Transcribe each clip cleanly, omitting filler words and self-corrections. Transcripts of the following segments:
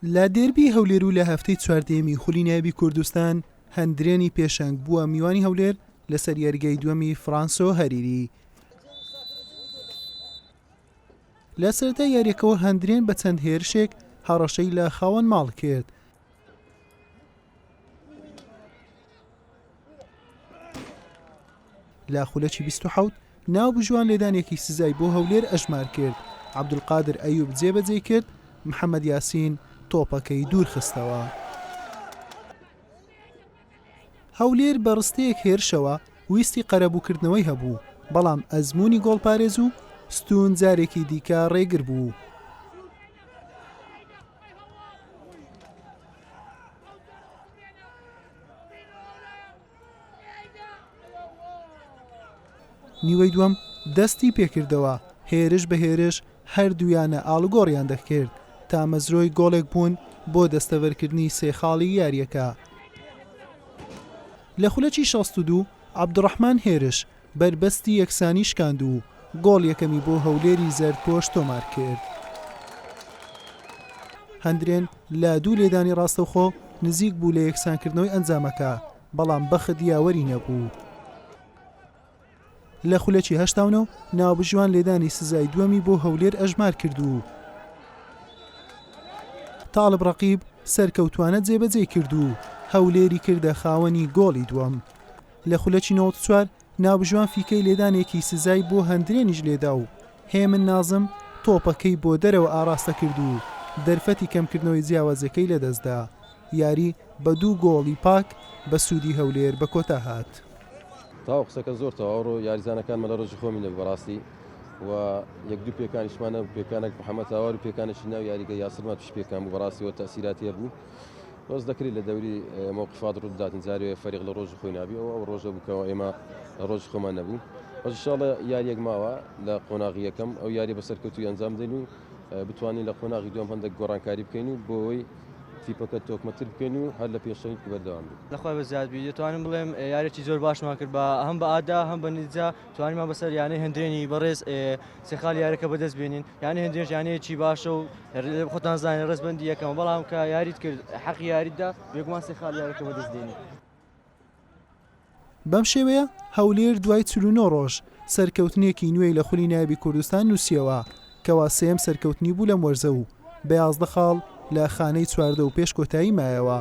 لە دێربی هەولێر و لە هەفتەی چواردەیەمی خولی نایبی کوردستان هەندرێنی پێشەنگ بووە میوانی هەولێر لەسەر یاریگای دووەمی فرانسۆ هەریری. لە سەرەتا یاریەکەوە هەندرێن بە چەند هێرشێک هەڕەشەی لە خاوەن ماڵ کرد. لە خولەکی 27 ناو بژوان لێدانێکی سزای بۆ هەولێر ئەژمار کرد. عەبدولقادر ئەیوب جێبەجێ کرد، محەممەد یاسین تۆپەکەی دوور خستەوە. هەولێر بە ڕستەیەک هێرشەوە ویستی قەرەبووکردنەوەی هەبوو، بەڵام ئەزموونی گۆڵپارێز و ستون جارێکی دیکە ڕێگر بوو. نیوەی دووەم دەستی پێکردەوە، هێرش بە هێرش هەردوویانە ئاڵوگۆڕیان دەکرد تا مەزرۆی گۆڵێک بوون بۆ دەستەوەرکردنی سێخاڵی یاریەکە. لە خولەکی 62 عەبدوڕەحمان هێرش بربەستی یەکسانی شکاند و گۆڵ یەکەمی بۆ هەولێری زەردپۆش تۆمار کرد. هەندرێن لە دوو لێدانی ڕاستەوخۆ نزیک بوو لە یەکسانکردنەوەی ئەنجامەکە، بەڵام بەخت یاوەری نەبوو. لە خولەکی 89 ناوبژوان لێدانی سزای دووەمی بۆ هەولێر ئەژمار کرد و تاڵب ڕەقیب سەرکەوتوانە جێبەجێ کرد و هەولێری کردە خاوەنی گۆڵی دووەم. لە خولەکی 94 ناوبژوان فیکەی لێدانێکی سزای بۆ هەندرێنیش لێدا و هێمن نازم تۆپەکەی بۆ دەرەوە ئاراستە کرد و دەرفەتی کەمکردنەوەی جیاوازەکەی لەدەستدا. یاری بە دوو گۆڵی پاک بە سوودی هەولێر بە کۆتا هات. تاو قسەکە زۆر تەواو یاریزانەکانمە لە ڕۆژی خۆمی لە بەڕاستی و یەک دوو پێکانیشمانە پێکانێک محەممەد هاوار و پێکانێکی ناو یاریگە یاسرمە پیش پێکان بوو بەڕاستیەوە تەسیراتی بوو. ڕۆز دەکرێت لە دەوری مووقفات ڕووداتن جارێ فەریق لە ڕۆژی خۆی نابیەوە ئەو ڕۆژە بووکەوە ئێمە لە ڕۆژی خۆمان نەبوو. ئەوشاڵە یاریەک ماوە لە قۆناغی یەکەم ئەو یاری بەسەرکەوتوی ئەنجام دەین و بتوانین لە قۆناغی دوم هەندێک گۆڕانکاری بکەین و بۆەوەی تیپەکە تۆکمەتر بکەین و هەر لە پێشەنگ بەردەوام بین. لەخوای بە زیادبی دەتوانم بڵێم یارێکی زۆر باشمان کرد بە هەم بە ئادا هەم بە نیجا توانیمان بەسەر یانەی هەندرێنی بەڕێز سێخاڵ یاریەکە بەدەست بێنین. یانی هەندێنش یانەیەکی باشە و خۆتان زانین ڕێزبەندی یەکەمە، بەڵام کە یاریت کرد حەقی یاریتدا بێگومان سێخاڵ یاریەکە بەدەست دێنین. بەم شێوەیە هەولێر دوای 49 ڕۆژ سەرکەوتنێکی نوێی لە خولی نایبی کوردستان نووسیەوە کەوا سێم سەرکەوتنی بوو لە وەرزە و بە 11 خاڵ لە خانەی چواردە و پێش کۆتایی مایەوە.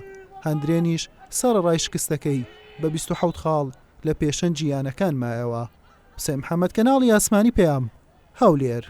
هەندرێنیش سەرەڕای شکستەکەی بە 27 خاڵ لە پێشەنگی یانەکان مایەوە. حوسێن محەممەد، کەناڵی ئاسمانی پێام، هەولێر.